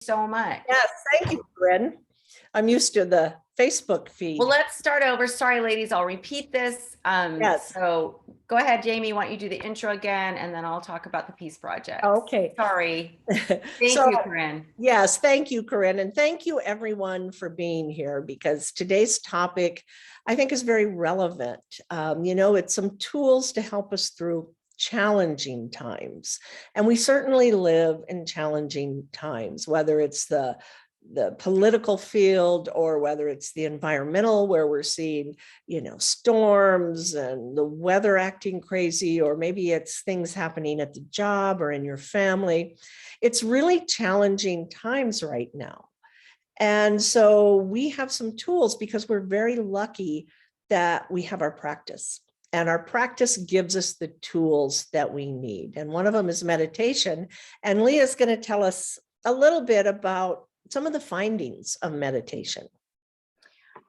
So much. Yes, thank you, Corinne. I'm used to the Facebook feed. Well, let's start over. Sorry, ladies, I'll repeat this. Yes. So go ahead, Jamie. Why don't you do the intro again, and then I'll talk about the peace project. Okay. Sorry. Thank you, Corinne. Yes, thank you, Corinne. And thank you, everyone, for being here, because today's topic, I think, is very relevant. It's some tools to help us through challenging times. And we certainly live in challenging times, whether it's the political field or whether it's the environmental, where we're seeing, storms and the weather acting crazy, or maybe it's things happening at the job or in your family. It's really challenging times right now. And so we have some tools because we're very lucky that we have our practice. And our practice gives us the tools that we need. And one of them is meditation. And Leah's going to tell us a little bit about some of the findings of meditation.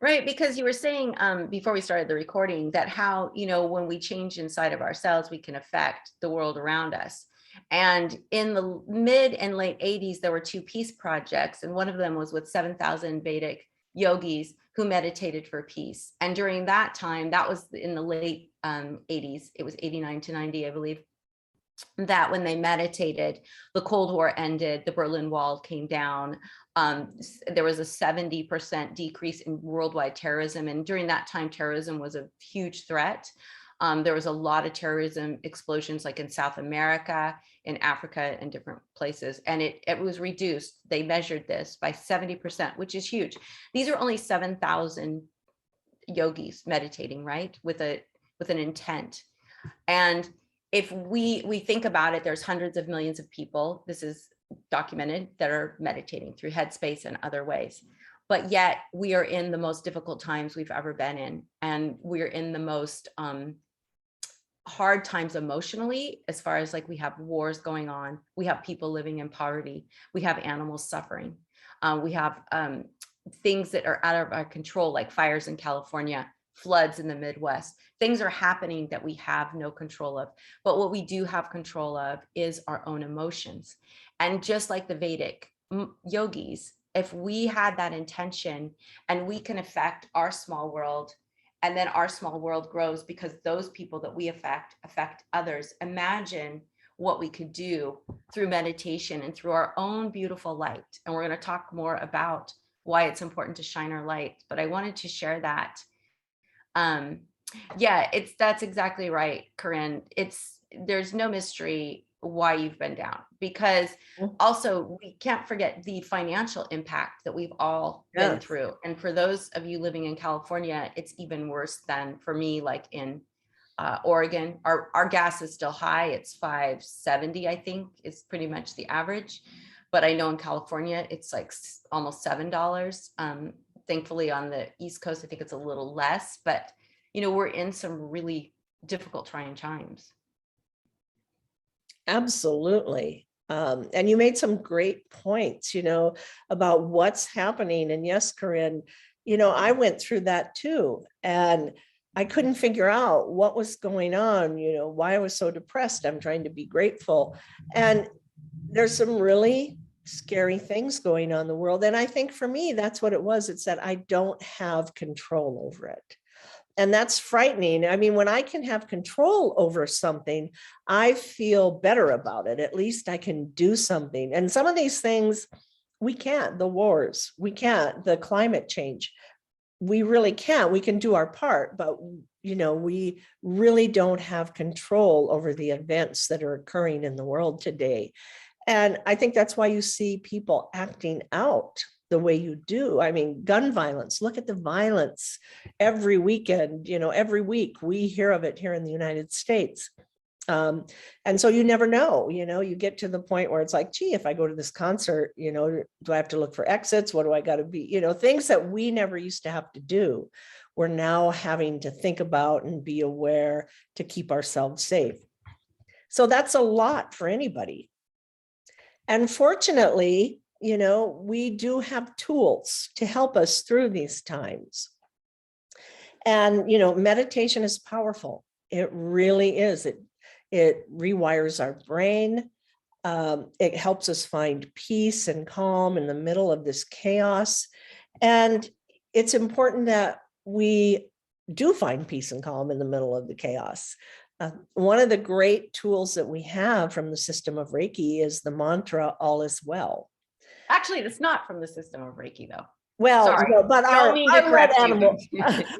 Right, because you were saying before we started the recording that how, when we change inside of ourselves, we can affect the world around us. And in the mid and late 80s, there were 2 peace projects, and one of them was with 7,000 Vedic yogis who meditated for peace. And during that time, that was in the late 80s, it was 89 to 90, I believe, that when they meditated, the Cold War ended, the Berlin Wall came down, there was a 70% decrease in worldwide terrorism. And during that time, terrorism was a huge threat. There was a lot of terrorism explosions, like in South America, in Africa, and different places. And it was reduced. They measured this by 70%, which is huge. These are only 7,000 yogis meditating, right? With an intent. And if we think about it, there's hundreds of millions of people, this is documented, that are meditating through Headspace and other ways. But yet we are in the most difficult times we've ever been in. And we're in the most hard times emotionally, as far as like we have wars going on. We have people living in poverty. We have animals suffering. We have things that are out of our control, like fires in California, floods in the Midwest. Things are happening that we have no control of. But what we do have control of is our own emotions. And just like the Vedic yogis, if we had that intention and we can affect our small world, and then our small world grows because those people that we affect others, imagine what we could do through meditation and through our own beautiful light. And we're going to talk more about why it's important to shine our light. But I wanted to share that. That's exactly right, Corinne. There's no mystery why you've been down, because also we can't forget the financial impact that we've all been through. And for those of you living in California, it's even worse than for me, like in Oregon. Our gas is still high. It's $5.70, I think, is pretty much the average. But I know in California, it's like almost $7. Thankfully, on the East Coast, I think it's a little less, but we're in some really difficult, trying times. Absolutely. And you made some great points, about what's happening. And yes, Corinne, I went through that too. And I couldn't figure out what was going on, why I was so depressed. I'm trying to be grateful. And there's some really scary things going on in the world. And I think for me, that's what it was. It's that I don't have control over it. And that's frightening. I mean, when I can have control over something, I feel better about it. At least I can do something. And some of these things we can't, the wars, we can't, the climate change, we really can't. We can do our part, but we really don't have control over the events that are occurring in the world today. And I think that's why you see people acting out the way you do. I mean, gun violence, look at the violence every weekend, every week we hear of it here in the United States. And so you never know, you get to the point where it's like, gee, if I go to this concert, do I have to look for exits? What do I got to be, things that we never used to have to do. We're now having to think about and be aware to keep ourselves safe. So that's a lot for anybody. And fortunately, we do have tools to help us through these times. And, meditation is powerful. It really is. It rewires our brain. It helps us find peace and calm in the middle of this chaos. And it's important that we do find peace and calm in the middle of the chaos. One of the great tools that we have from the system of Reiki is the mantra, all is well. Actually, it's not from the system of Reiki, though. Well, Sorry, no, but don't mean to correct you.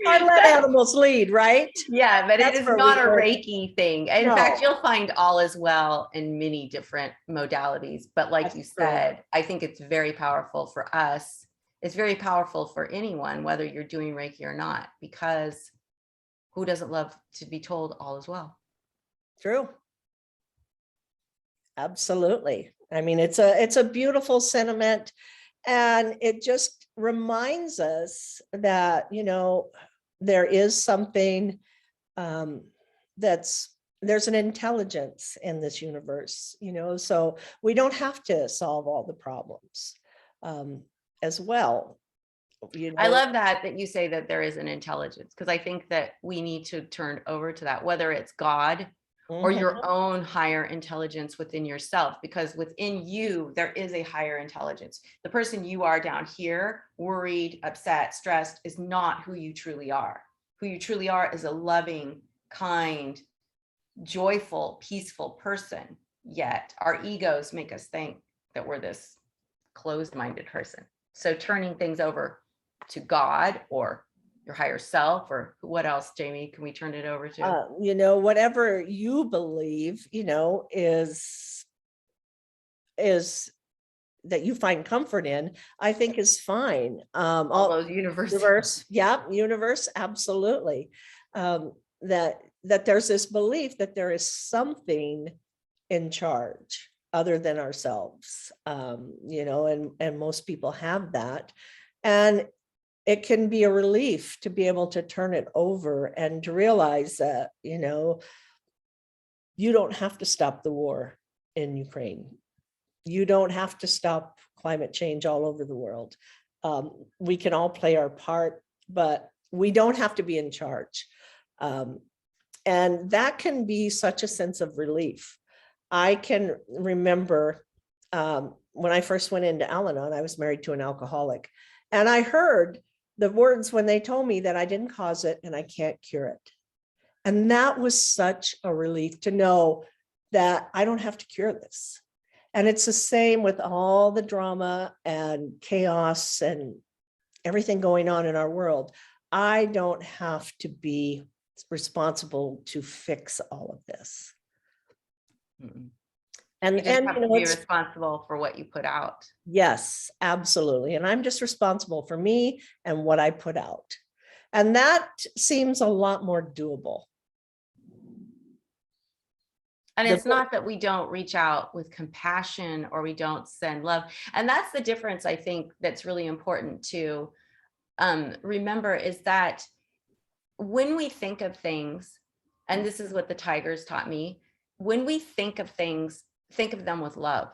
our let animals lead, right? Yeah, but it That's is where not we a learn. Reiki thing. In No. fact, you'll find all is well in many different modalities. But like That's you true. said, I think it's very powerful for us. It's very powerful for anyone, whether you're doing Reiki or not, because who doesn't love to be told all is well? True. Absolutely. I mean, it's a beautiful sentiment, and it just reminds us that, there is something, there's an intelligence in this universe, so we don't have to solve all the problems, as well. I love that you say that there is an intelligence, because I think that we need to turn over to that, whether it's God or Mhm. your own higher intelligence within yourself, because within you, there is a higher intelligence. The person you are down here, worried, upset, stressed, is not who you truly are. Who you truly are is a loving, kind, joyful, peaceful person. Yet our egos make us think that we're this closed-minded person. So turning things over to God or your higher self, or what else, Jamie, can we turn it over to? Whatever you believe, is that you find comfort in, I think is fine. All those Universe, yeah, universe, absolutely. That there's this belief that there is something in charge other than ourselves, and most people have that. And it can be a relief to be able to turn it over and to realize that, you don't have to stop the war in Ukraine. You don't have to stop climate change all over the world. We can all play our part, but we don't have to be in charge. And that can be such a sense of relief. I can remember when I first went into Al-Anon, I was married to an alcoholic, and I heard the words when they told me that I didn't cause it and I can't cure it. And that was such a relief to know that I don't have to cure this. And it's the same with all the drama and chaos and everything going on in our world. I don't have to be responsible to fix all of this. Mm-mm. And You just have to be it's, responsible for what you put out. yes, absolutely. And I'm just responsible for me and what I put out. And that seems a lot more doable. And it's not that we don't reach out with compassion or we don't send love. And that's the difference, I think, that's really important to remember, is that when we think of things, and this is what the tigers taught me, when we think of things, think of them with love.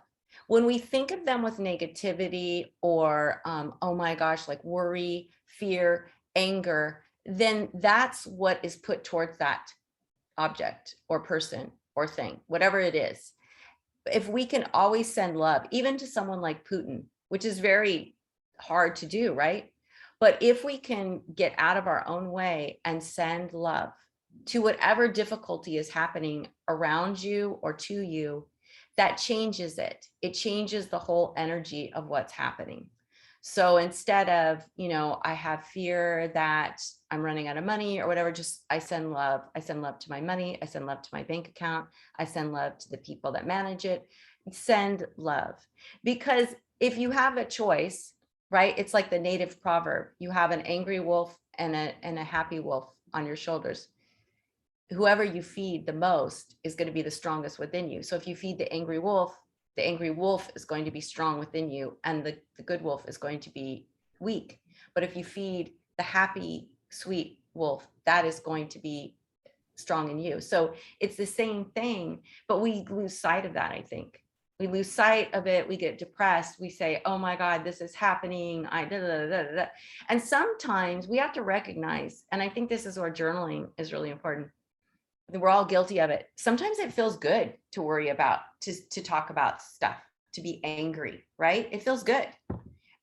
When we think of them with negativity or, oh my gosh, like worry, fear, anger, then that's what is put towards that object or person or thing, whatever it is. If we can always send love, even to someone like Putin, which is very hard to do, right? But if we can get out of our own way and send love to whatever difficulty is happening around you or to you, that changes it. It changes the whole energy of what's happening. So instead of, I have fear that I'm running out of money or whatever, just I send love. I send love to my money. I send love to my bank account. I send love to the people that manage it. Send love. Because if you have a choice, right? It's like the native proverb. You have an angry wolf and a happy wolf on your shoulders. Whoever you feed the most is going to be the strongest within you. So if you feed the angry wolf is going to be strong within you, and the good wolf is going to be weak. But if you feed the happy, sweet wolf, that is going to be strong in you. So it's the same thing, but we lose sight of that, I think. We lose sight of it. We get depressed. We say, oh my God, this is happening. And sometimes we have to recognize, and I think this is where journaling is really important. We're all guilty of it. Sometimes it feels good to worry about, to talk about stuff, to be angry, right? It feels good.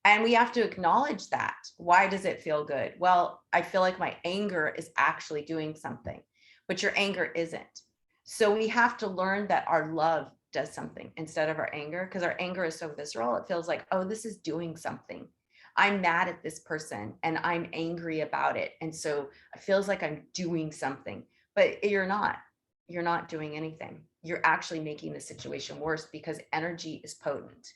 And we have to acknowledge that. Why does it feel good? Well, I feel like my anger is actually doing something, but your anger isn't. So we have to learn that our love does something instead of our anger, because our anger is so visceral. It feels like, oh, this is doing something. I'm mad at this person and I'm angry about it. And so it feels like I'm doing something, but you're not. You're not doing anything. You're actually making the situation worse, because energy is potent.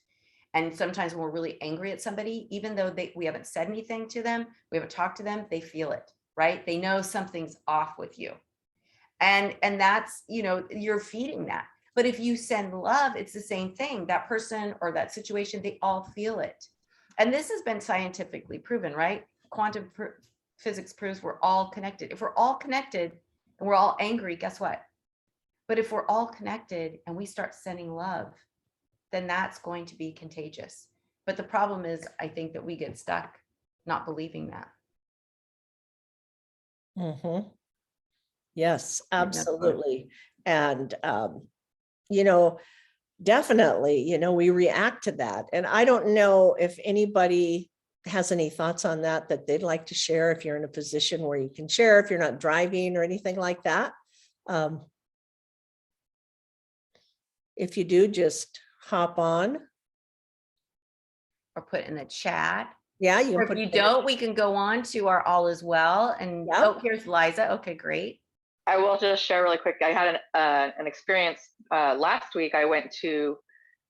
And sometimes when we're really angry at somebody, even though we haven't said anything to them, we haven't talked to them, they feel it, right? They know something's off with you. And that's, you're feeding that. But if you send love, it's the same thing. That person or that situation, they all feel it. And this has been scientifically proven, right? Quantum physics proves we're all connected. If we're all connected and we're all angry, guess what? But if we're all connected and we start sending love, then that's going to be contagious. But the problem is, I think that we get stuck not believing that. Mm-hmm. Yes, absolutely. And, you know, definitely, we react to that. And I don't know if anybody has any thoughts on that they'd like to share, if you're in a position where you can share, if you're not driving or anything like that. If you do, just hop on. Or put in the chat. Yeah, you or if you don't, we can go on to our all is well. And oh, here's Liza. Okay, great. I will just share really quick. I had an experience last week. I went to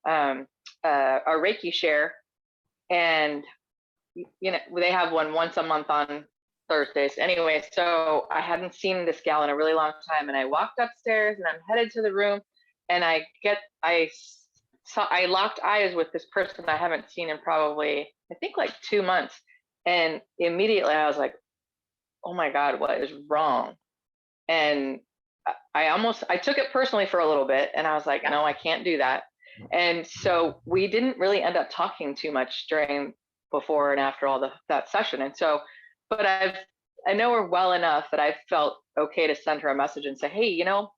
a Reiki share, and they have one once a month on Thursdays. Anyway, so I hadn't seen this gal in a really long time, and I walked upstairs, and I'm headed to the room, and I locked eyes with this person I haven't seen in probably, I think, like 2 months, and immediately I was like, oh my God, what is wrong? And I took it personally for a little bit, and I was like, no, I can't do that. And so we didn't really end up talking too much before and after all that session. And so, but I know her well enough that I felt okay to send her a message and say, hey, I don't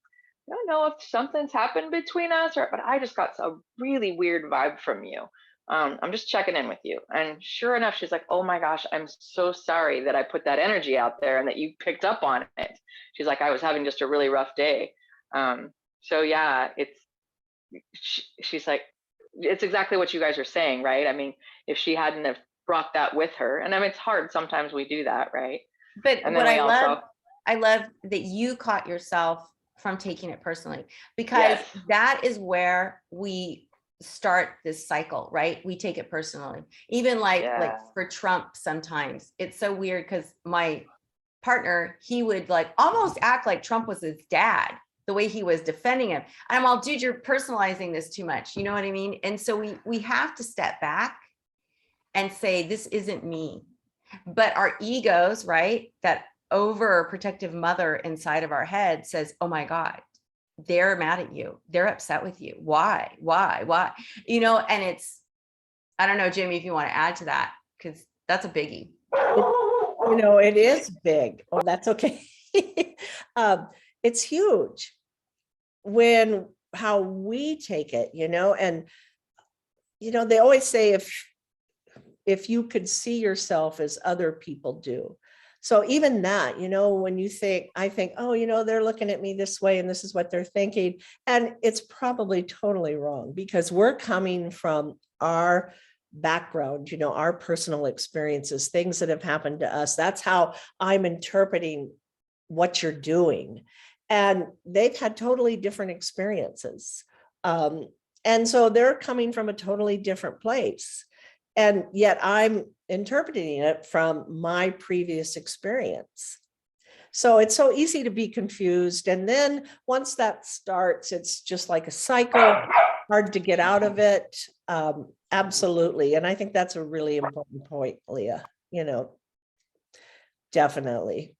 know if something's happened between us, but I just got a really weird vibe from you. I'm just checking in with you. And sure enough, she's like, oh my gosh, I'm so sorry that I put that energy out there and that you picked up on it. She's like, I was having just a really rough day. So yeah, she's like, it's exactly what you guys are saying, right? I mean, if she hadn't have brought that with her, and I mean, it's hard. Sometimes we do that, right? But what I love that you caught yourself from taking it personally, because that is where we start this cycle, right? We take it personally. Even like for Trump, sometimes it's so weird, because my partner, he would like almost act like Trump was his dad, the way he was defending him. And I'm all, dude, you're personalizing this too much. You know what I mean? And so we have to step back and say, this isn't me. But our egos, right? That overprotective mother inside of our head says, oh my God, they're mad at you. They're upset with you. Why? And it's, I don't know, Jimmy, if you want to add to that, because that's a biggie. It is big. Oh, that's okay. It's huge how we take it, and, they always say, if you could see yourself as other people do. So even that, when I think, oh, they're looking at me this way and this is what they're thinking. And it's probably totally wrong, because we're coming from our background, our personal experiences, things that have happened to us. That's how I'm interpreting what you're doing. And they've had totally different experiences. And so they're coming from a totally different place. And yet I'm interpreting it from my previous experience. So it's so easy to be confused. And then once that starts, it's just like a cycle, hard to get out of it. Absolutely. And I think that's a really important point, Leah, definitely.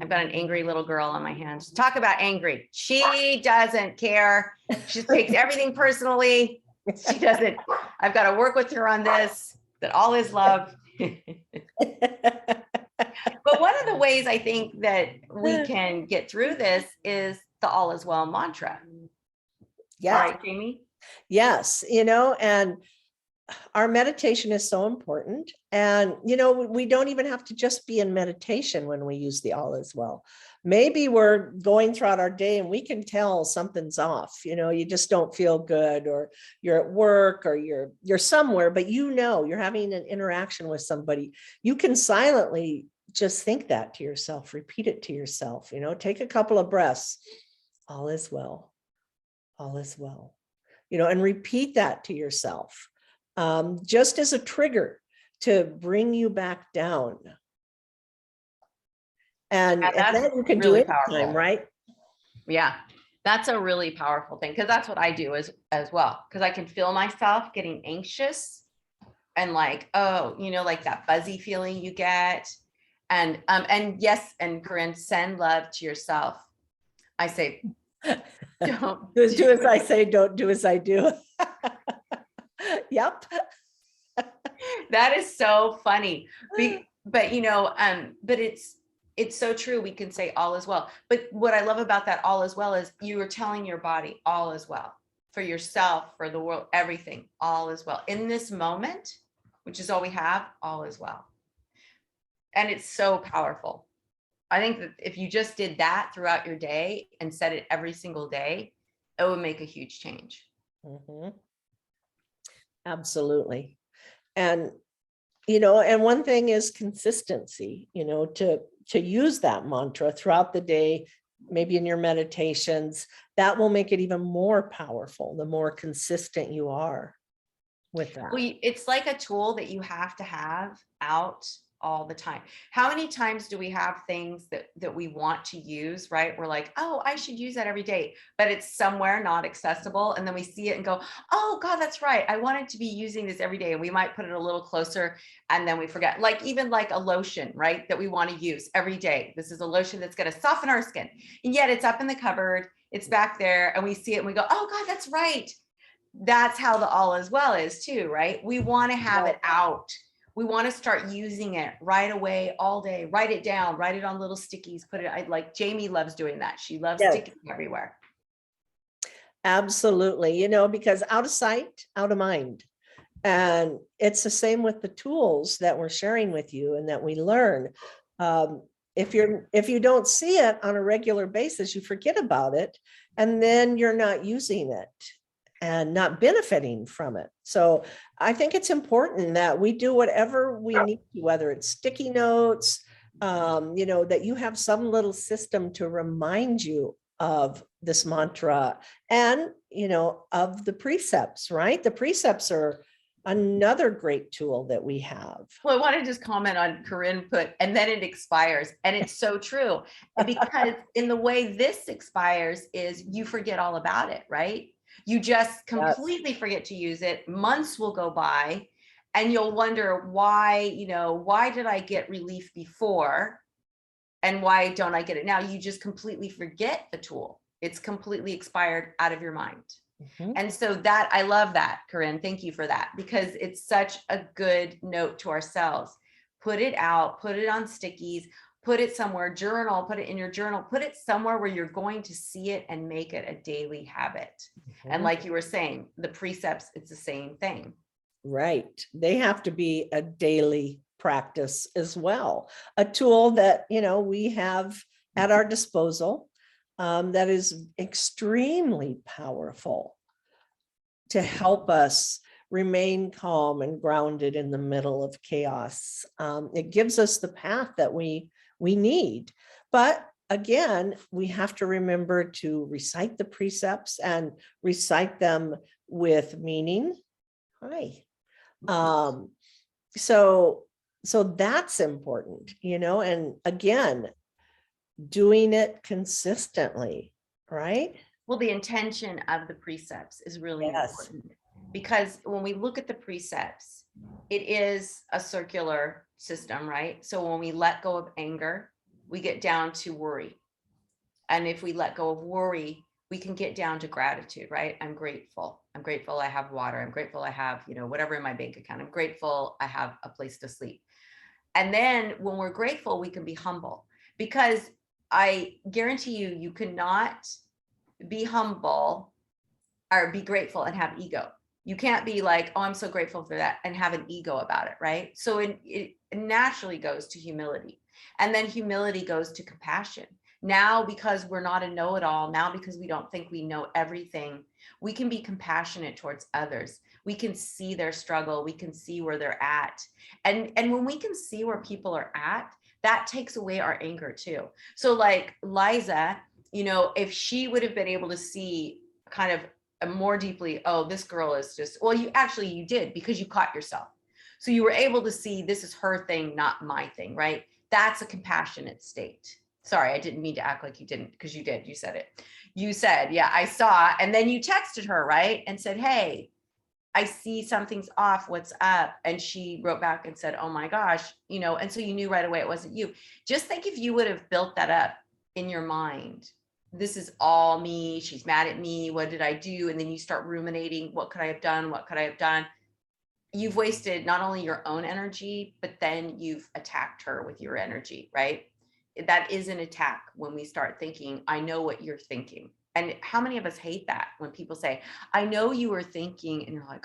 I've got an angry little girl on my hands. Talk about angry. She doesn't care. She just takes everything personally. She doesn't. I've got to work with her on this, that all is love. But Well, one of the ways I think that we can get through this is the all is well mantra. Yeah. All right, Jamie. Yes, and our meditation is so important. And, we don't even have to just be in meditation when we use the all is well. Maybe we're going throughout our day and we can tell something's off, you just don't feel good, or you're at work, or you're somewhere, but you're having an interaction with somebody. You can silently just think that to yourself, repeat it to yourself, take a couple of breaths. All is well. All is well. And repeat that to yourself, just as a trigger to bring you back down. And that you can really do anytime, right? Yeah, that's a really powerful thing, because that's what I do as well, because I can feel myself getting anxious and like, oh, like that fuzzy feeling you get. And yes, and Corinne, send love to yourself. I say, don't do as I say, don't do as I do. Yep. That is so funny. But but it's so true. We can say all is well. But what I love about that all is well is you are telling your body all is well, for yourself, for the world, everything, all is well. In this moment, which is all we have, all is well. And it's so powerful. I think that if you just did that throughout your day and said it every single day, it would make a huge change. Mm-hmm. Absolutely. And, and one thing is consistency, to use that mantra throughout the day, maybe in your meditations. That will make it even more powerful the more consistent you are with that. Well, it's like a tool that you have to have out all the time. How many times do we have things that we want to use, right? We're like, oh, I should use that every day, but it's somewhere not accessible. And then we see it and go, oh God, that's right. I wanted to be using this every day. And we might put it a little closer and then we forget. Like even like a lotion, right? That we want to use every day. This is a lotion that's going to soften our skin. And yet it's up in the cupboard, it's back there, and we see it and we go, oh God, that's right. That's how the all is well is too, right? We want to have it out. We want to start using it right away, all day. Write it down, write it on little stickies, put it, like Jamie loves doing that. She loves sticking everywhere. Absolutely. Because out of sight, out of mind. And it's the same with the tools that we're sharing with you and that we learn. If you don't see it on a regular basis, you forget about it, and then you're not using it and not benefiting from it. So I think it's important that we do whatever we need to, whether it's sticky notes, that you have some little system to remind you of this mantra and, of the precepts, right? The precepts are another great tool that we have. Well, I want to just comment on Corinne put, and then it expires. And it's so true, because in the way this expires is you forget all about it, right? You just completely forget to use it. Months will go by and you'll wonder why did I get relief before? And why don't I get it now? You just completely forget the tool. It's completely expired out of your mind. Mm-hmm. And so that, I love that, Corinne. Thank you for that, because it's such a good note to ourselves. Put it out, put it on stickies, put it somewhere, journal, put it in your journal, put it somewhere where you're going to see it and make it a daily habit. Mm-hmm. And like you were saying, the precepts, it's the same thing. Right. They have to be a daily practice as well. A tool that, we have at our disposal that is extremely powerful to help us remain calm and grounded in the middle of chaos. It gives us the path that we need. But again, we have to remember to recite the precepts and recite them with meaning. So that's important, and again, doing it consistently, right? Well, the intention of the precepts is really important, because when we look at the precepts, it is a circular system, right? So when we let go of anger, we get down to worry. And if we let go of worry, we can get down to gratitude, right? I'm grateful. I'm grateful I have water. I'm grateful I have, whatever in my bank account. I'm grateful I have a place to sleep. And then when we're grateful, we can be humble, because I guarantee you, you cannot be humble or be grateful and have ego. You can't be like, oh, I'm so grateful for that, and have an ego about it, right? So it naturally goes to humility. And then humility goes to compassion. Now, because we're not a know-it-all, now because we don't think we know everything, we can be compassionate towards others. We can see their struggle. We can see where they're at. And when we can see where people are at, that takes away our anger too. So like Liza, if she would have been able to see kind of more deeply, oh, this girl is just, well, you did, because you caught yourself. So you were able to see, this is her thing, not my thing, right? That's a compassionate state. Sorry, I didn't mean to act like you didn't, because you did. You said it. You said, yeah, I saw. And then you texted her, right? And said, hey, I see something's off. What's up? And she wrote back and said, oh my gosh, and so you knew right away it wasn't you. Just think if you would have built that up in your mind. This is all me. She's mad at me. What did I do? And then you start ruminating. What could I have done? What could I have done? You've wasted not only your own energy, but then you've attacked her with your energy, right? That is an attack when we start thinking, I know what you're thinking. And how many of us hate that when people say, I know you were thinking, and you're like,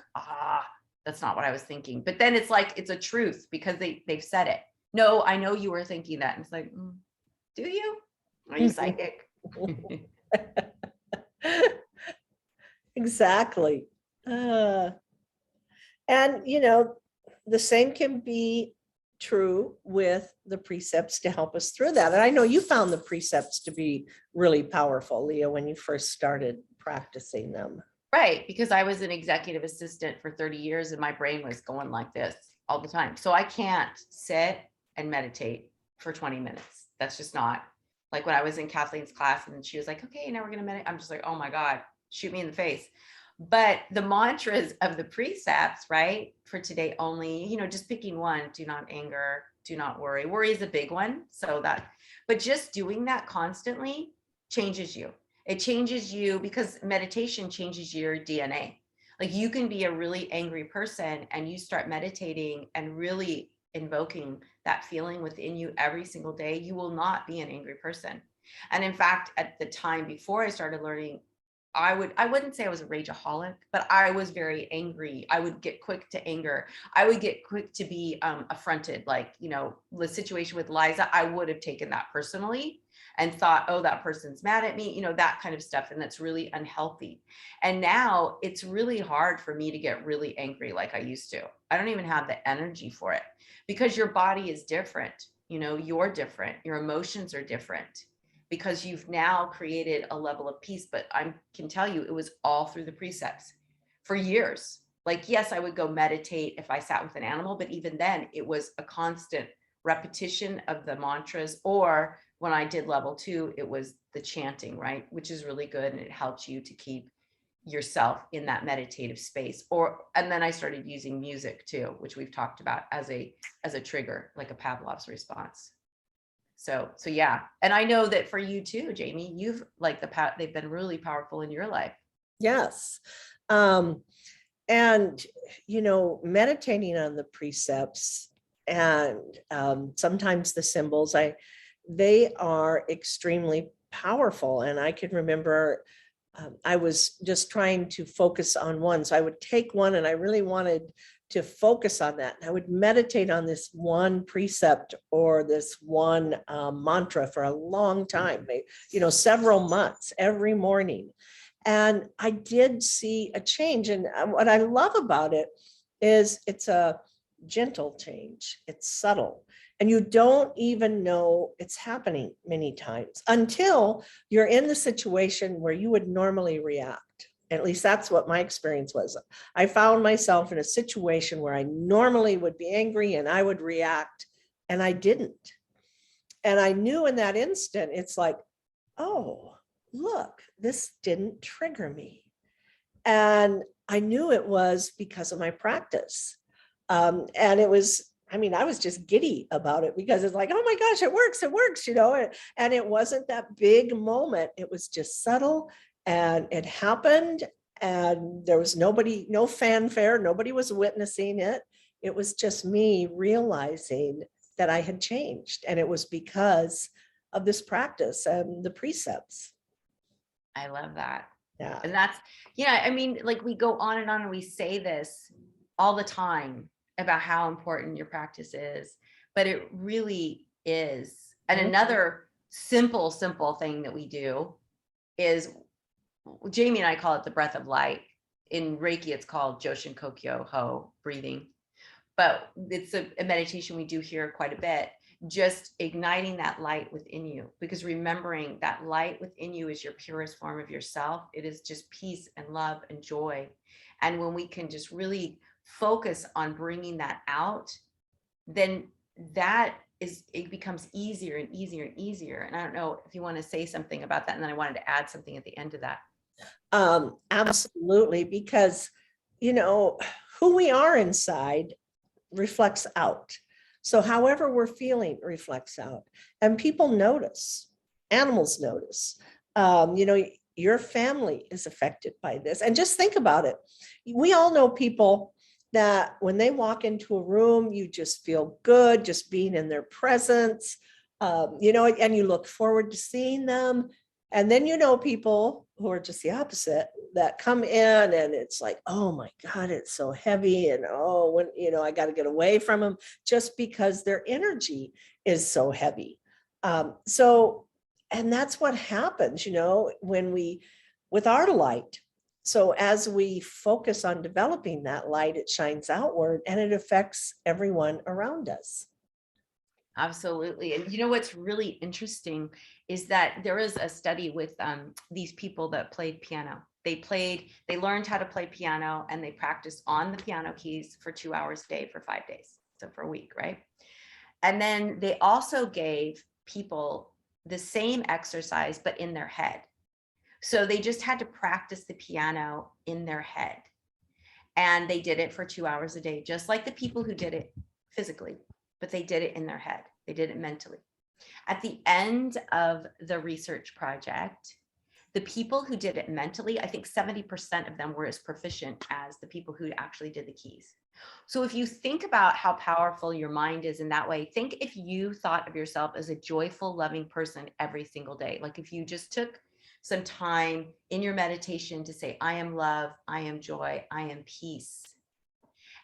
that's not what I was thinking. But then it's like, it's a truth because they've said it. No, I know you were thinking that. And it's like, do you? Are you psychic? Exactly. And, the same can be true with the precepts to help us through that. And I know you found the precepts to be really powerful, Leah, when you first started practicing them. Right, because I was an executive assistant for 30 years and my brain was going like this all the time. So I can't sit and meditate for 20 minutes. That's just not, like when I was in Kathleen's class and she was like, okay, now we're going to meditate. I'm just like, oh my God, shoot me in the face. But the mantras of the precepts, right, for today only, just picking one: do not anger, do not worry. Worry is a big one. But just doing that constantly changes you. It changes you because meditation changes your DNA. Like you can be a really angry person and you start meditating and really invoking that feeling within you every single day, you will not be an angry person. And in fact, at the time before I started learning, I wouldn't say I was a rageaholic, but I was very angry. I would get quick to anger. I would get quick to be affronted. Like, the situation with Liza, I would have taken that personally and thought, oh, that person's mad at me, that kind of stuff. And that's really unhealthy. And now it's really hard for me to get really angry like I used to. I don't even have the energy for it because your body is different. You're different. Your emotions are different, because you've now created a level of peace. But I can tell you, it was all through the precepts for years. Like, yes, I would go meditate if I sat with an animal, but even then it was a constant repetition of the mantras. Or when I did level 2, it was the chanting, right? Which is really good. And it helps you to keep yourself in that meditative space. And then I started using music too, which we've talked about as a trigger, like a Pavlov's response. So yeah. And I know that for you too, Jamie, you've they've been really powerful in your life. Yes. And, meditating on the precepts and sometimes the symbols, they are extremely powerful. And I can remember I was just trying to focus on one. So I would take one and I really wanted to focus on that. And I would meditate on this one precept or this one mantra for a long time, several months, every morning. And I did see a change. And what I love about it is it's a gentle change. It's subtle. And you don't even know it's happening many times until you're in the situation where you would normally react. At least that's what my experience was. I found myself in a situation where I normally would be angry and I would react, and I didn't. And I knew in that instant, it's like, oh, look, this didn't trigger me. And I knew it was because of my practice. And it was, I was just giddy about it because it's like, oh my gosh, it works, and it wasn't that big moment. It was just subtle. And it happened, and there was no fanfare, nobody was witnessing it. It was just me realizing that I had changed. And it was because of this practice and the precepts. I love that. Yeah. And that's, yeah, I mean, like we go on and we say this all the time about how important your practice is, but it really is. And Mhm. another simple thing that we do is, Jamie and I call it the breath of light. In Reiki, it's called Joshin Kokyo Ho breathing, but it's a meditation we do here quite a bit, just igniting that light within you, because remembering that light within you is your purest form of yourself. It is just peace and love and joy. And when we can just really focus on bringing that out, then it becomes easier and easier and easier. And I don't know if you want to say something about that. And then I wanted to add something at the end of that. Absolutely, because, who we are inside reflects out. So however we're feeling reflects out, and people notice, animals notice, your family is affected by this. And just think about it. We all know people that when they walk into a room, you just feel good, just being in their presence, and you look forward to seeing them. And then, people who are just the opposite, that come in and it's like, oh my God, it's so heavy. And I got to get away from them just because their energy is so heavy. And that's what happens, with our light. So as we focus on developing that light, it shines outward and it affects everyone around us. Absolutely. And what's really interesting is that there is a study with these people that played piano. They learned how to play piano, and they practiced on the piano keys for 2 hours a day for 5 days. So for a week, right? And then they also gave people the same exercise, but in their head. So they just had to practice the piano in their head. And they did it for 2 hours a day, just like the people who did it physically, but they did it in their head. They did it mentally. At the end of the research project, the people who did it mentally, I think 70% of them were as proficient as the people who actually did the keys. So if you think about how powerful your mind is in that way, think if you thought of yourself as a joyful, loving person every single day. Like if you just took some time in your meditation to say, I am love, I am joy, I am peace.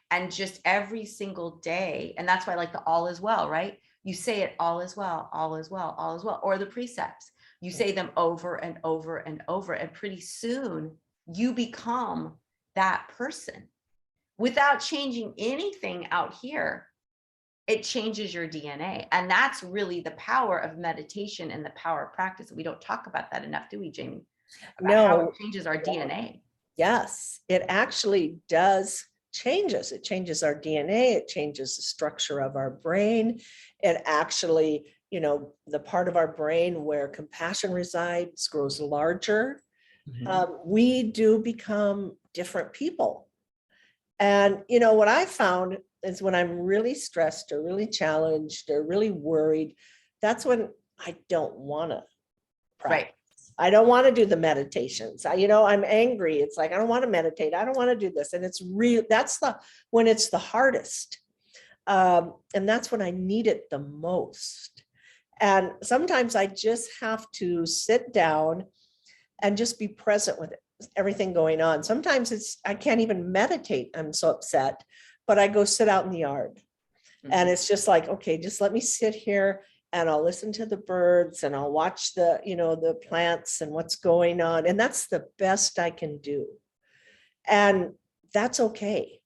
And just every single day, and that's why I like the all is well, right? You say it, all is well, all is well, all is well, or the precepts. You say them over and over and over, and pretty soon you become that person without changing anything out here. It changes your DNA. And that's really the power of meditation and the power of practice. We don't talk about that enough, do we, Jamie? About how it changes our DNA. Yes, it actually does change us. It changes our DNA. It changes the structure of our brain. It actually, the part of our brain where compassion resides grows larger. Mm-hmm. We do become different people. And, what I found is when I'm really stressed or really challenged or really worried, that's when I don't want to practice. Right. I don't want to do the meditations. I'm angry. It's like, I don't want to meditate. I don't want to do this. And it's real. When it's the hardest. And that's when I need it the most. And sometimes I just have to sit down and just be present with everything going on. Sometimes I can't even meditate. I'm so upset, but I go sit out in the yard. Mm-hmm. And it's just like, okay, just let me sit here and I'll listen to the birds and I'll watch the plants and what's going on. And that's the best I can do. And that's okay.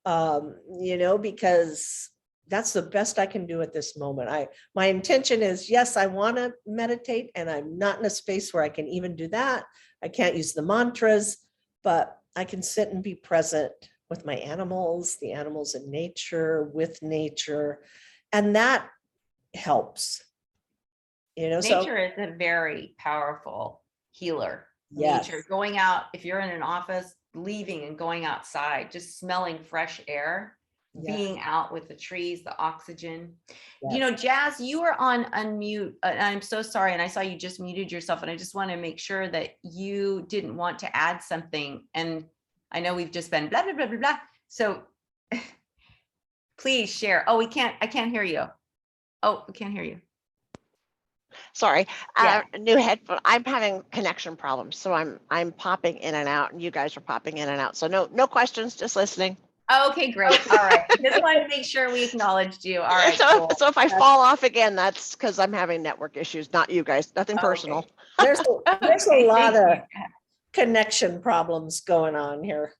Because that's the best I can do at this moment. My intention is, yes, I want to meditate, and I'm not in a space where I can even do that. I can't use the mantras, but I can sit and be present with my animals, the animals in nature, with nature. And that helps. Nature is a very powerful healer. Yes. Nature, going out, if you're in an office, leaving and going outside, just smelling fresh air, yes. Being out with the trees, the oxygen. Yes. Jazz, you were on unmute. I'm so sorry. And I saw you just muted yourself. And I just want to make sure that you didn't want to add something. And I know we've just been blah, blah, blah, blah, blah. So please share. Oh, I can't hear you. Oh, I can't hear you. Sorry, Yeah. new headphone. I'm having connection problems, so I'm popping in and out, and you guys are popping in and out. So no questions, just listening. Okay, great. All right. Just wanted to make sure we acknowledged you. All right, So cool. so if I fall off again, that's because I'm having network issues, not you guys. Nothing personal. There's a Okay, lot thank of you. connection problems going on here.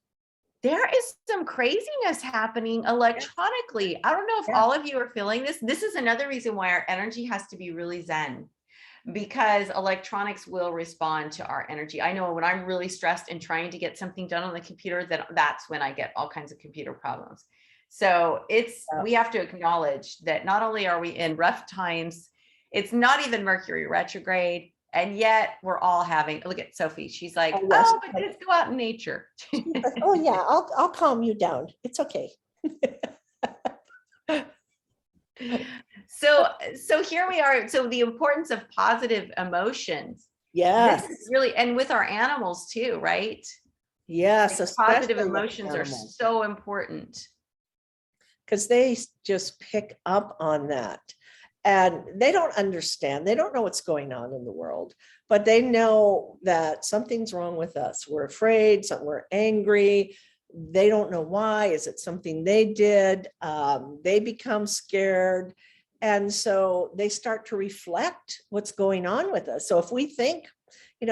There is some craziness happening electronically. I don't know if Yeah. all of you are feeling this. This is another reason why our energy has to be really zen, because electronics will respond to our energy. I know when I'm really stressed and trying to get something done on the computer, that's when I get all kinds of computer problems. So we have to acknowledge that not only are we in rough times, it's not even Mercury retrograde, and yet we're all having, look at Sophie. She's like, Oh, yes. oh, but just go out in nature. Oh yeah, I'll calm you down. It's okay. So here we are. So the importance of positive emotions. Yes, This is really, and with our animals too, right? yes, Like positive especially with emotions are animals, so important. because they just pick up on that. And they don't understand. They don't know what's going on in the world, but they know that something's wrong with us. We're afraid, we're angry. They don't know why. Is it something they did? They become scared. And so they start to reflect what's going on with us. So if we think,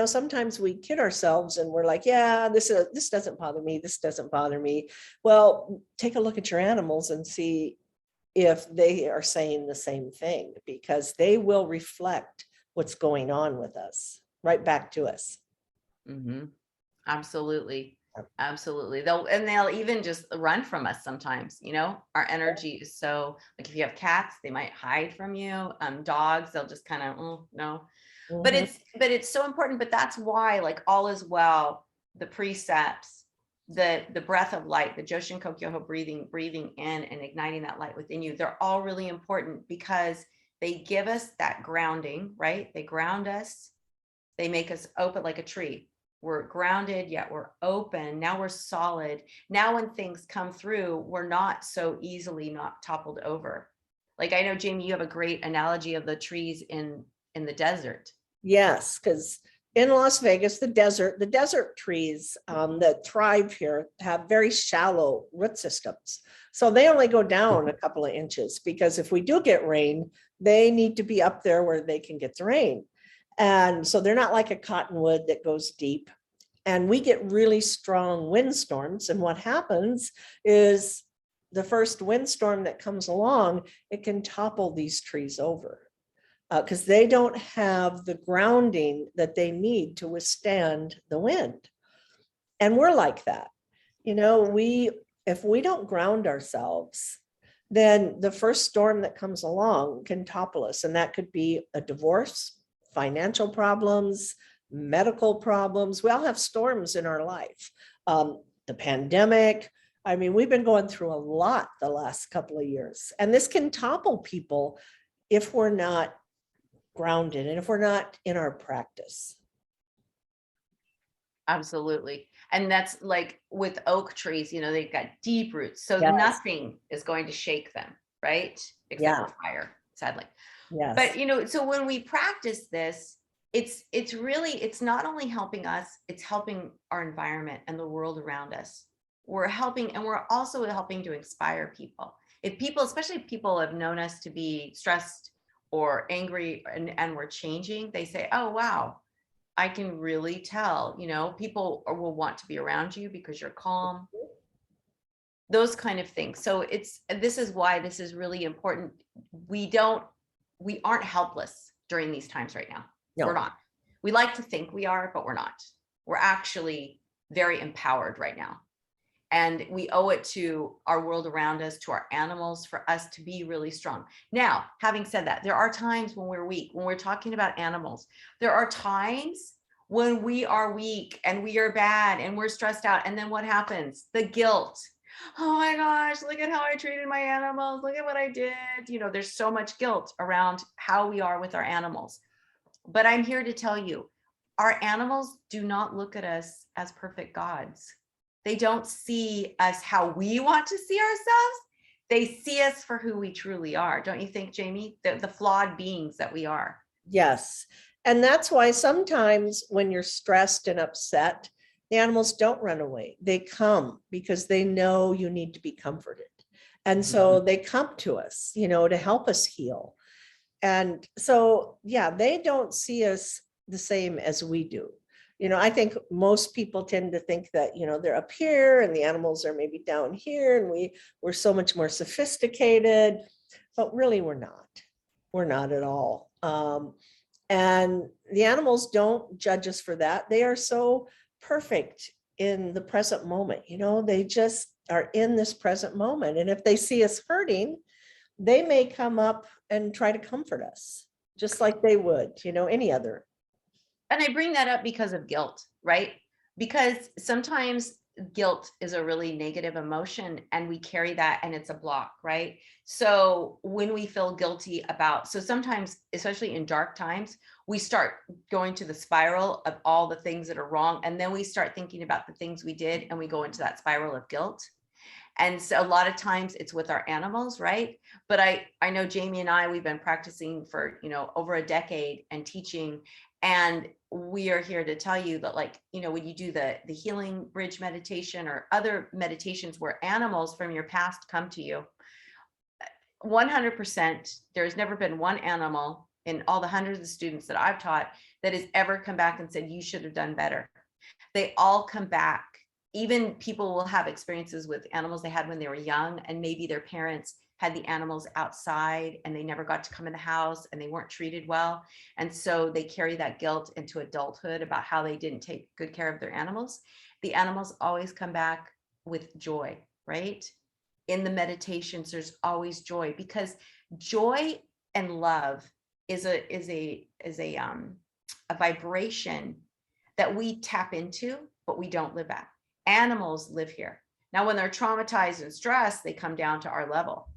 sometimes we kid ourselves and we're like, yeah, this doesn't bother me. This doesn't bother me. Well, take a look at your animals and see if they are saying the same thing, because they will reflect what's going on with us right back to us. Mm-hmm. Absolutely. Absolutely. They'll even just run from us sometimes, our energy is so, like if you have cats, they might hide from you. Dogs, they'll just kind of, oh, no. But it's so important. But that's why, like, all is well, the precepts, the breath of light, the Joshin Kokyoho breathing in and igniting that light within you, they're all really important because they give us that grounding, right? They ground us. They make us open like a tree. We're grounded, yet we're open. Now we're solid. Now when things come through, we're not so easily not toppled over. Like, I know, Jamie, you have a great analogy of the trees in the desert. Yes, because in Las Vegas, the desert trees that thrive here have very shallow root systems. So they only go down a couple of inches, because if we do get rain, they need to be up there where they can get the rain. And so they're not like a cottonwood that goes deep. And we get really strong windstorms. And what happens is the first windstorm that comes along, it can topple these trees over, because they don't have the grounding that they need to withstand the wind. And we're like that. If we don't ground ourselves, then the first storm that comes along can topple us. And that could be a divorce, financial problems, medical problems. We all have storms in our life. The pandemic. I mean, we've been going through a lot the last couple of years. And this can topple people if we're not grounded and if we're not in our practice. Absolutely. And that's like with oak trees, they've got deep roots. So Yes. nothing is going to shake them, right? Except for fire, sadly. Yes. But so when we practice this, it's not only helping us, it's helping our environment and the world around us. We're helping, and we're also helping to inspire people. If people, especially if people have known us to be stressed or angry and we're changing, they say, oh, wow, I can really tell, people will want to be around you because you're calm, those kind of things. So this is why this is really important. We aren't helpless during these times right now. No. We're not. We like to think we are, but we're not. We're actually very empowered right now. And we owe it to our world around us, to our animals, for us to be really strong. Now, having said that, there are times when we're weak. When we're talking about animals, there are times when we are weak and we are bad and we're stressed out. And then what happens? The guilt. Oh my gosh, look at how I treated my animals. Look at what I did. There's so much guilt around how we are with our animals. But I'm here to tell you, our animals do not look at us as perfect gods. They don't see us how we want to see ourselves. They see us for who we truly are. Don't you think, Jamie? The flawed beings that we are. Yes. And that's why sometimes when you're stressed and upset, the animals don't run away. They come because they know you need to be comforted. And so they come to us, to help us heal. And so, yeah, they don't see us the same as we do. I think most people tend to think that, they're up here and the animals are maybe down here and we're so much more sophisticated, but really we're not. We're not at all. And the animals don't judge us for that. They are so perfect in the present moment. They just are in this present moment. And if they see us hurting, they may come up and try to comfort us, just like they would, any other. And I bring that up because of guilt, right? Because sometimes guilt is a really negative emotion and we carry that and it's a block, right? So when we feel guilty so sometimes, especially in dark times, we start going to the spiral of all the things that are wrong. And then we start thinking about the things we did and we go into that spiral of guilt. And so a lot of times it's with our animals, right? But I know Jamie and we've been practicing for, over a decade and teaching. And we are here to tell you that, when you do the healing bridge meditation or other meditations where animals from your past come to you, 100%, there's never been one animal in all the hundreds of students that I've taught that has ever come back and said, you should have done better. They all come back. Even people will have experiences with animals they had when they were young, and maybe their parents had the animals outside and they never got to come in the house and they weren't treated well. And so they carry that guilt into adulthood about how they didn't take good care of their animals. The animals always come back with joy, right? In the meditations, there's always joy, because joy and love is a vibration that we tap into, but we don't live at. Animals live here. Now, when they're traumatized and stressed, they come down to our level.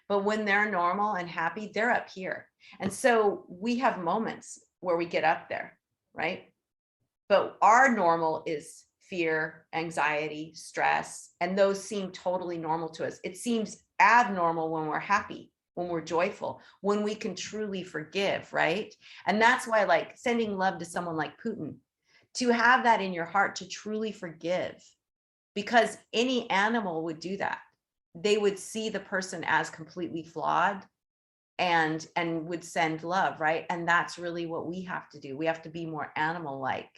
But when they're normal and happy, they're up here. And so we have moments where we get up there, right? But our normal is fear, anxiety, stress, and those seem totally normal to us. It seems abnormal when we're happy, when we're joyful, when we can truly forgive, right? And that's why, sending love to someone like Putin, to have that in your heart, to truly forgive, because any animal would do that. They would see the person as completely flawed and would send love, right? And that's really what we have to do. We have to be more animal-like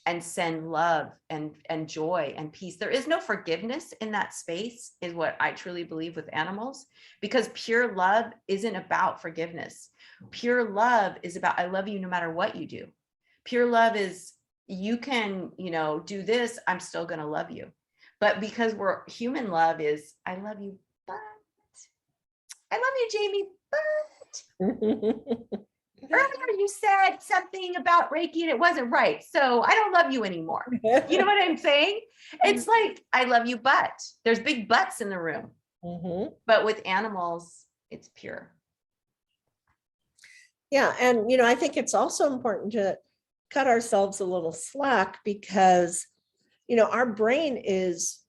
and send love and joy and peace. There is no forgiveness in that space, is what I truly believe with animals, because pure love isn't about forgiveness. Pure love is about, I love you no matter what you do. Pure love is, you can, do this, I'm still going to love you. But because we're human, love is, I love you, but I love you, Jamie, but earlier you said something about Reiki and it wasn't right. So I don't love you anymore. You know what I'm saying? It's like, I love you, but there's big buts in the room. Mm-hmm. But with animals, it's pure. Yeah. And, I think it's also important to cut ourselves a little slack, because, our brain is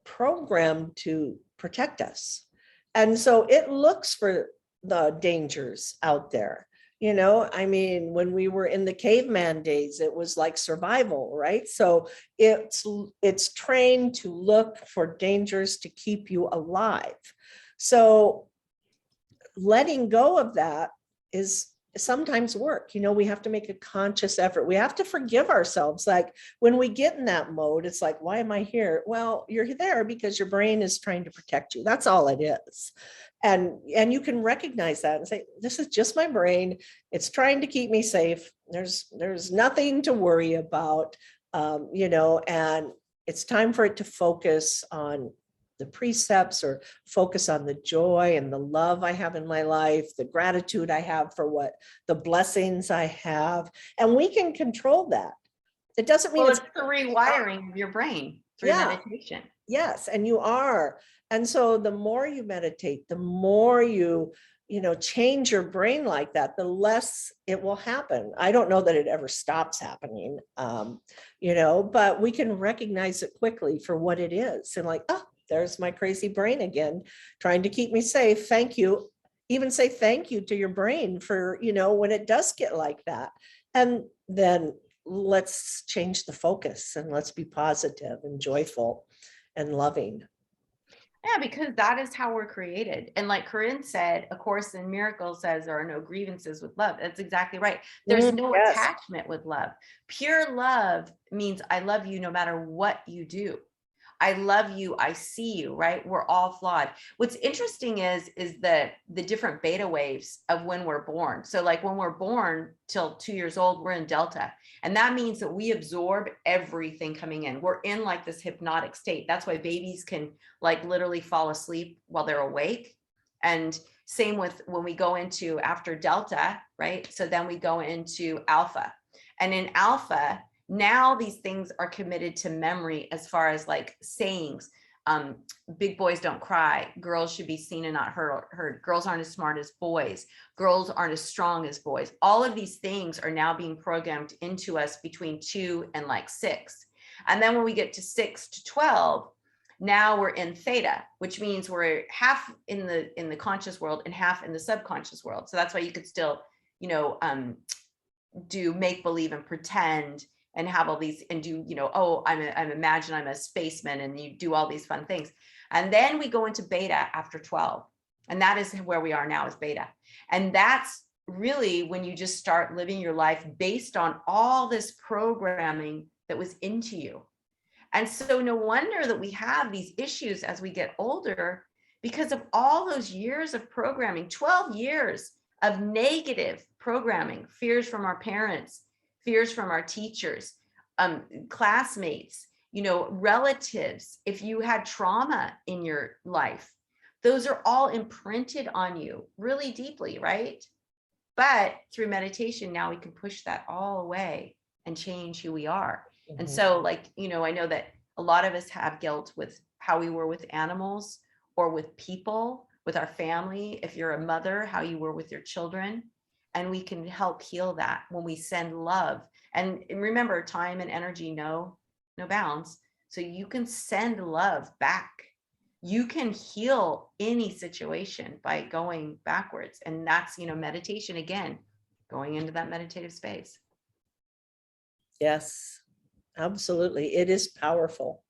programmed to protect us. And so it looks for the dangers out there. When we were in the caveman days, it was like survival, right? So it's trained to look for dangers to keep you alive. So letting go of that is sometimes work. We have to make a conscious effort. We have to forgive ourselves. Like when we get in that mode, it's like, why am I here? Well, you're there because your brain is trying to protect you. That's all it is. And you can recognize that and say, this is just my brain. It's trying to keep me safe. There's nothing to worry about, and it's time for it to focus on the precepts, or focus on the joy and the love I have in my life, the gratitude I have for what the blessings I have. And we can control that. It doesn't mean it's the rewiring of your brain through meditation. Yes. And you are. And so the more you meditate, the more you change your brain like that, the less it will happen. I don't know that it ever stops happening, but we can recognize it quickly for what it is. And like, oh, there's my crazy brain again, trying to keep me safe. Thank you. Even say thank you to your brain for, when it does get like that. And then let's change the focus and let's be positive and joyful and loving. Yeah, because that is how we're created. And like Corinne said, A Course in Miracles says there are no grievances with love. That's exactly right. There's no Yes. attachment with love. Pure love means I love you no matter what you do. I love you. I see you, right? We're all flawed. What's interesting is the different beta waves of when we're born. So like when we're born till 2 years old, we're in delta. And that means that we absorb everything coming in. We're in like this hypnotic state. That's why babies can like literally fall asleep while they're awake. And same with when we go into after delta, right? So then we go into alpha. And in alpha, now these things are committed to memory as far as like sayings. Big boys don't cry. Girls should be seen and not heard. Girls aren't as smart as boys. Girls aren't as strong as boys. All of these things are now being programmed into us between 2 and like 6. And then when we get to 6 to 12, now we're in theta, which means we're half in the conscious world and half in the subconscious world. So that's why you could still, do make believe and pretend and have all these and do, I'm imagine I'm a spaceman, and you do all these fun things. And then we go into beta after 12. And that is where we are now, is beta. And that's really when you just start living your life based on all this programming that was into you. And so no wonder that we have these issues as we get older, because of all those years of programming, 12 years of negative programming, fears from our parents, fears from our teachers, classmates, relatives. If you had trauma in your life, those are all imprinted on you really deeply, right? But through meditation, now we can push that all away and change who we are. Mm-hmm. And so like, I know that a lot of us have guilt with how we were with animals or with people, with our family. If you're a mother, how you were with your children. And we can help heal that when we send love. And remember, time and energy know no bounds. So you can send love back. You can heal any situation by going backwards. And that's, meditation, again, going into that meditative space. Yes, absolutely. It is powerful.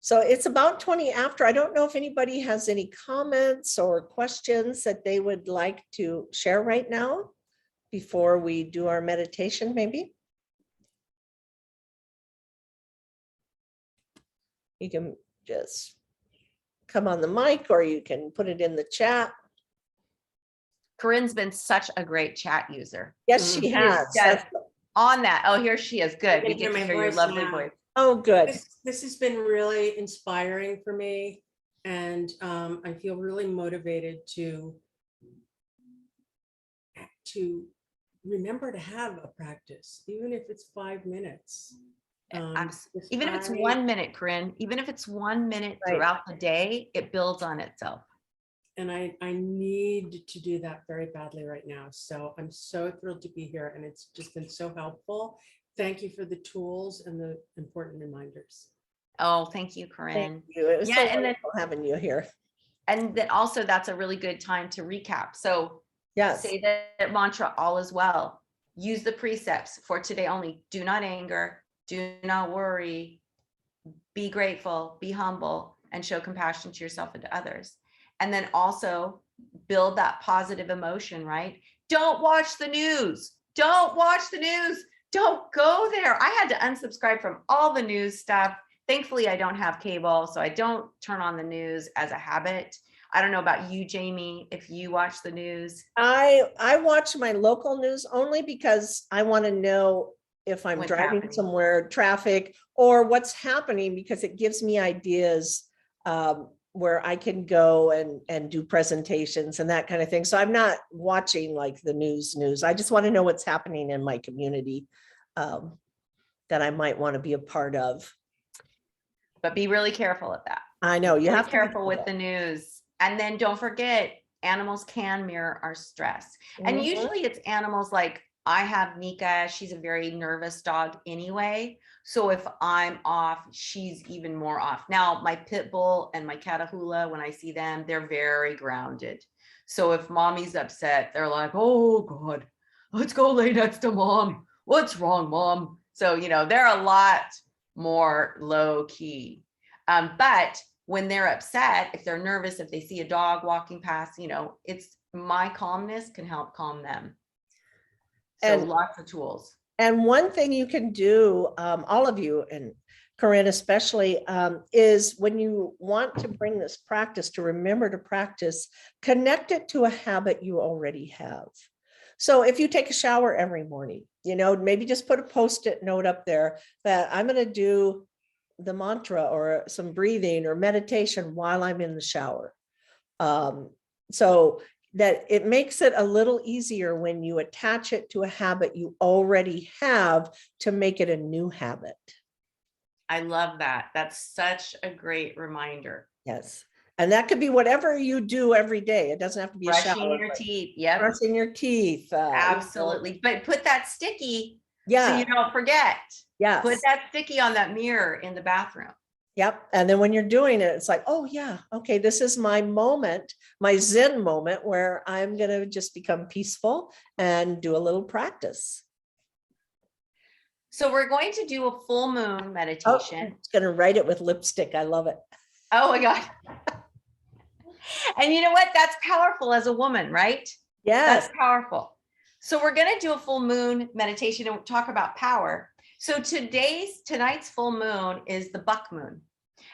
So it's about 20 after. I don't know if anybody has any comments or questions that they would like to share right now before we do our meditation, maybe. You can just come on the mic, or you can put it in the chat. Corinne's been such a great chat user. Yes, she has. On that. Oh, here she is. Good. We get to hear your lovely voice. Oh, good. This has been really inspiring for me. And I feel really motivated to remember to have a practice, even if it's 5 minutes. Even if it's 1 minute, Corinne, even if it's 1 minute throughout the day, it builds on itself. And I need to do that very badly right now. So I'm so thrilled to be here, and it's just been so helpful. Thank you for the tools and the important reminders. Oh, thank you, Corinne. Thank you. It was so wonderful having you here. And then also that's a really good time to recap. So yes, say that mantra, all is well. Use the precepts for today only. Do not anger, do not worry, be grateful, be humble, and show compassion to yourself and to others. And then also build that positive emotion, right? Don't watch the news. Don't watch the news. Don't go there. I had to unsubscribe from all the news stuff. Thankfully, I don't have cable, so I don't turn on the news as a habit. I don't know about you, Jamie, if you watch the news. I watch my local news only because I want to know if I'm driving somewhere, traffic, or what's happening, because it gives me ideas where I can go and do presentations and that kind of thing. So I'm not watching like the news. I just want to know what's happening in my community that I might want to be a part of. But be really careful of that. I know you have to be careful with the news. And then don't forget, animals can mirror our stress. And usually it's animals like I have Nika, she's a very nervous dog anyway. So if I'm off, she's even more off. Now, my pit bull and my Catahoula, when I see them, they're very grounded. So if mommy's upset, they're like, oh God, let's go lay next to mom. What's wrong, mom? So, you know, they're a lot more low key. But when they're upset, if they're nervous, if they see a dog walking past, you know, it's my calmness can help calm them. So And- lots of tools. And one thing you can do, all of you, and Corinne especially, is when you want to bring this practice, to remember to practice, connect it to a habit you already have. So if you take a shower every morning, you know, maybe just put a Post-it note up there that I'm going to do the mantra or some breathing or meditation while I'm in the shower. So that it makes it a little easier when you attach it to a habit you already have to make it a new habit. I love that. That's such a great reminder. Yes. And that could be whatever you do every day. It doesn't have to be a Brushing shower. your teeth. Yep. Brushing your teeth. Absolutely. But put that sticky so Yeah. you don't forget. Yes. Put that sticky on that mirror in the bathroom. Yep. And then when you're doing it, it's like, oh yeah, okay, this is my moment, my Zen moment where I'm going to just become peaceful and do a little practice. So we're going to do a full moon Oh, meditation. I'm going to write it with lipstick. I love it. Oh my God. And you know what? That's powerful as a woman, right? Yes. That's powerful. So we're going to do a full moon meditation and talk about power. So tonight's full moon is the buck moon.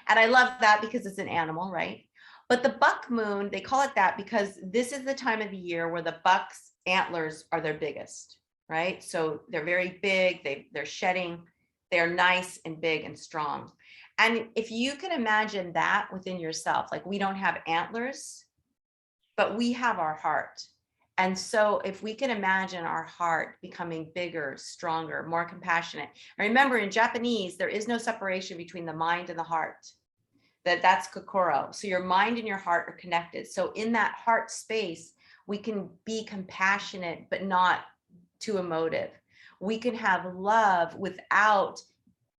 And I love that because it's an animal, right? But the buck moon, they call it that because this is the time of the year where the buck's antlers are their biggest, right? So they're very big, they're shedding, they're nice and big and strong. And if you can imagine that within yourself, like we don't have antlers, but we have our heart. And so if we can imagine our heart becoming bigger, stronger, more compassionate. And remember, in Japanese, there is no separation between the mind and the heart. That's kokoro. So your mind and your heart are connected. So in that heart space, we can be compassionate, but not too emotive. We can have love without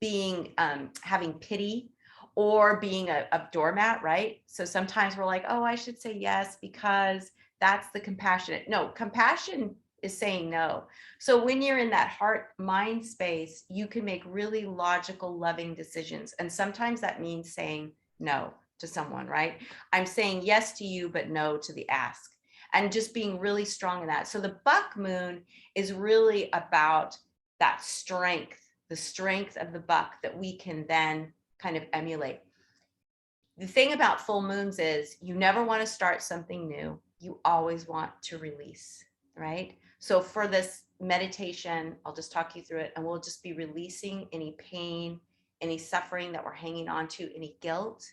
being having pity or being a doormat, right? So sometimes we're like, oh, I should say yes because that's the compassionate. No, compassion is saying no. So when you're in that heart mind space, you can make really logical, loving decisions. And sometimes that means saying no to someone, right? I'm saying yes to you, but no to the ask. And just being really strong in that. So the buck moon is really about that strength, the strength of the buck that we can then kind of emulate. The thing about full moons is you never want to start something new. You always want to release, right? So for this meditation, I'll just talk you through it and we'll just be releasing any pain, any suffering that we're hanging on to, any guilt.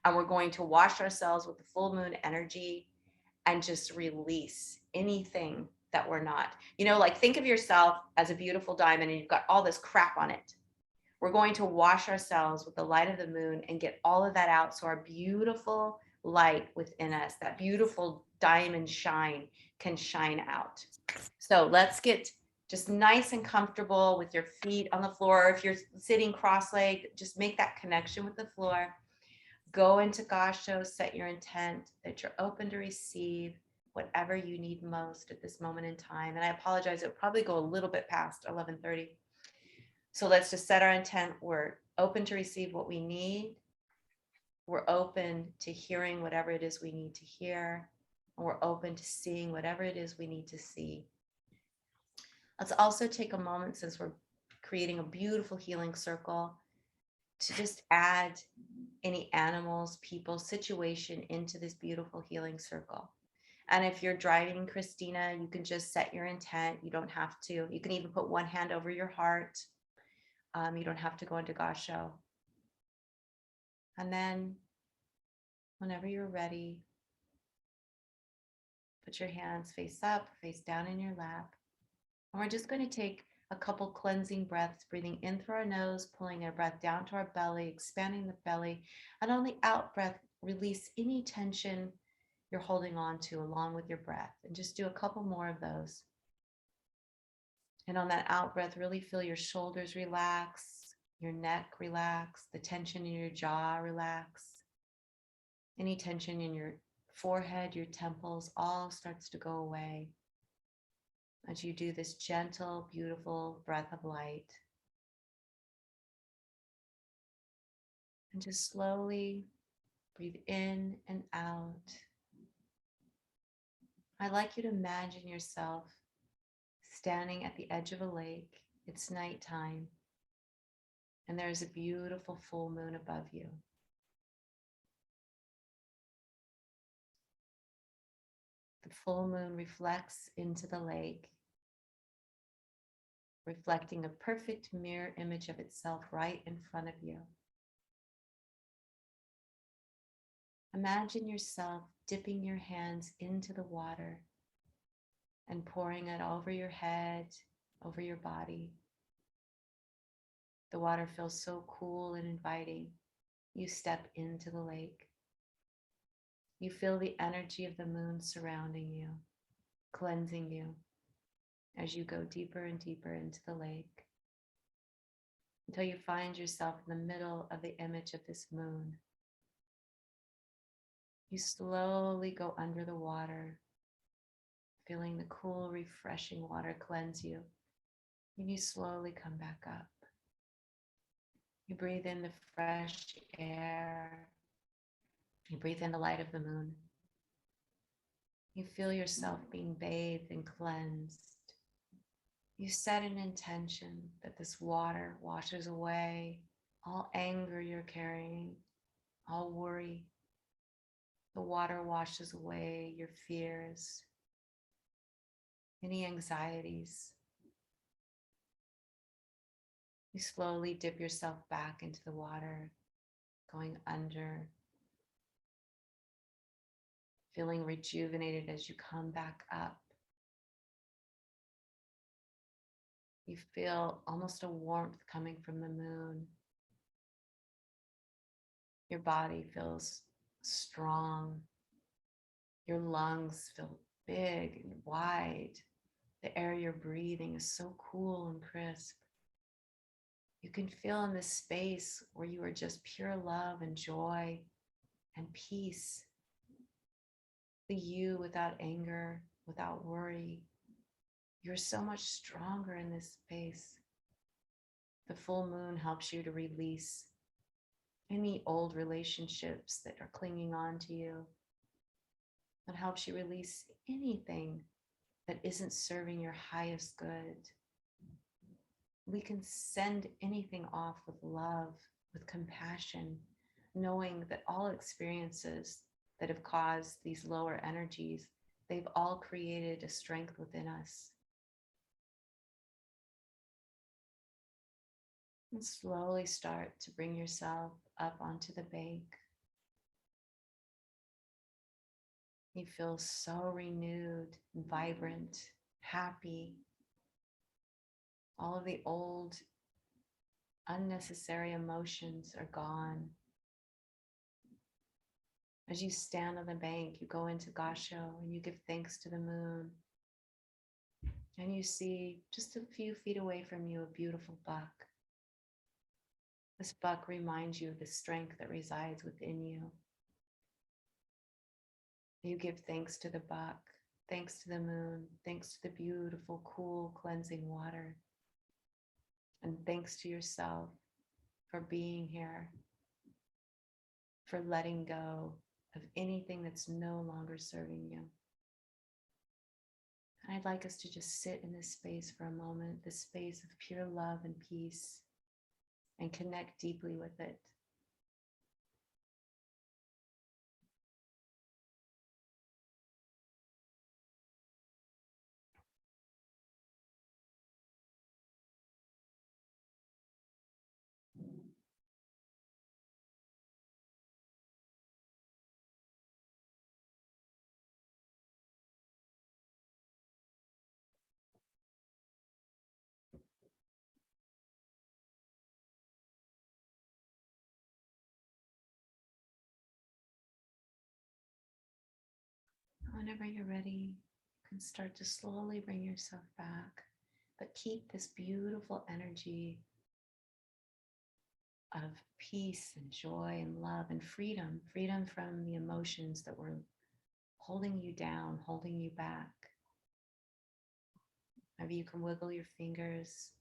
And we're going to wash ourselves with the full moon energy and just release anything that we're not. You know, like think of yourself as a beautiful diamond and you've got all this crap on it. We're going to wash ourselves with the light of the moon and get all of that out so our beautiful light within us, that beautiful diamond shine, can shine out. So let's get just nice and comfortable with your feet on the floor. If you're sitting cross-legged, just make that connection with the floor. Go into Gasho, set your intent that you're open to receive whatever you need most at this moment in time. And I apologize, it'll probably go a little bit past 11:30. So let's just set our intent. We're open to receive what we need. We're open to hearing whatever it is we need to hear. And we're open to seeing whatever it is we need to see. Let's also take a moment, since we're creating a beautiful healing circle, to just add any animals, people, situation into this beautiful healing circle. And if you're driving, Christina, you can just set your intent. You don't have to. You can even put one hand over your heart. You don't have to go into Gasho. And then whenever you're ready, put your hands face up, face down in your lap. And we're just going to take a couple cleansing breaths, breathing in through our nose, pulling our breath down to our belly, expanding the belly. And on the out breath, release any tension you're holding on to along with your breath. And just do a couple more of those. And on that out breath, really feel your shoulders relax, your neck relax, the tension in your jaw relax. Any tension in your forehead, your temples, all starts to go away as you do this gentle, beautiful breath of light. And just slowly breathe in and out. I'd like you to imagine yourself standing at the edge of a lake. It's nighttime, and there's a beautiful full moon above you. The full moon reflects into the lake, reflecting a perfect mirror image of itself right in front of you. Imagine yourself dipping your hands into the water and pouring it over your head, over your body. The water feels so cool and inviting. You step into the lake. You feel the energy of the moon surrounding you, cleansing you as you go deeper and deeper into the lake until you find yourself in the middle of the image of this moon. You slowly go under the water, feeling the cool, refreshing water cleanse you. And you slowly come back up. You breathe in the fresh air. You breathe in the light of the moon. You feel yourself being bathed and cleansed. You set an intention that this water washes away all anger you're carrying, all worry. The water washes away your fears, any anxieties. You slowly dip yourself back into the water, going under, feeling rejuvenated as you come back up. You feel almost a warmth coming from the moon. Your body feels strong. Your lungs feel big and wide. The air you're breathing is so cool and crisp. You can feel in this space where you are just pure love and joy and peace. The you without anger, without worry. You're so much stronger in this space. The full moon helps you to release any old relationships that are clinging on to you. It helps you release anything that isn't serving your highest good. We can send anything off with love, with compassion, knowing that all experiences that have caused these lower energies, they've all created a strength within us. And slowly start to bring yourself up onto the bank. You feel so renewed, vibrant, happy. All of the old, unnecessary emotions are gone. As you stand on the bank, you go into Gasho and you give thanks to the moon. And you see just a few feet away from you a beautiful buck. This buck reminds you of the strength that resides within you. You give thanks to the buck, thanks to the moon, thanks to the beautiful, cool, cleansing water. And thanks to yourself for being here, for letting go of anything that's no longer serving you. And I'd like us to just sit in this space for a moment, this space of pure love and peace, and connect deeply with it. Whenever you're ready, you can start to slowly bring yourself back. but keep this beautiful energy of peace and joy and love and freedom, freedom from the emotions that were holding you down, holding you back. Maybe you can wiggle your fingers,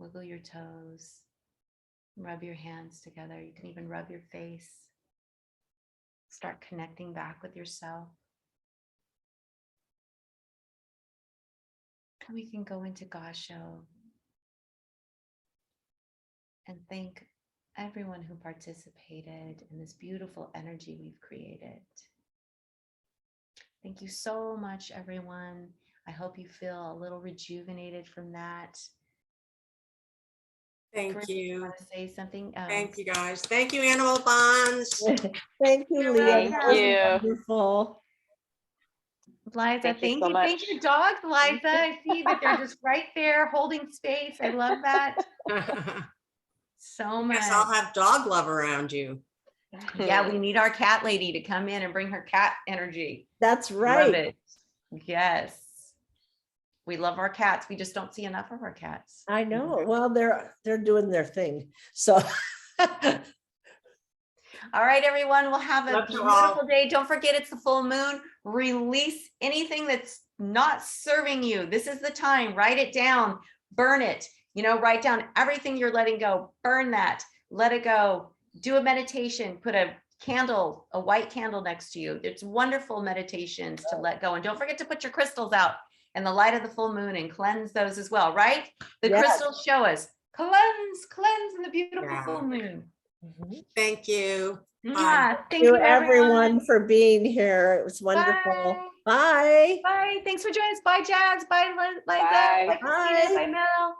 wiggle your toes, rub your hands together. You can even rub your face. Start connecting back with yourself. And we can go into Gasho and thank everyone who participated in this beautiful energy we've created. Thank you so much, everyone. I hope you feel a little rejuvenated from that. Thank Corinne, you. want to say something else? Thank you, guys. Thank you, Animal Bonds. Thank you, You're Leah. That was welcome. wonderful. Liza, Thank you thank so you. Thank much. your dogs, Liza. I see that they're just right there holding space. I love that so much. Guess I'll have dog love around you. Yeah, we need our cat lady to come in and bring her cat energy. That's Love right. it. Yes. We love our cats. We just don't see enough of our cats. I know. Well, they're doing their thing. So All right, everyone. We'll have a Love you all. beautiful day. Don't forget it's the full moon. Release anything that's not serving you. This is the time. Write it down. Burn it. Write down everything you're letting go. Burn that. Let it go. Do a meditation. Put a candle, a white candle next to you. It's wonderful meditations to let go. And don't forget to put your crystals out in the light of the full moon and cleanse those as well, right? The Yes. crystals show us cleanse in the beautiful Yeah. full moon. Thank you. Mwah. Thank Thank you, everyone, for being here. It was wonderful. Bye. Bye. Thanks for joining us. Bye, Jags. Bye, Liza. Bye. Bye, Christina. Bye. Bye, Mel.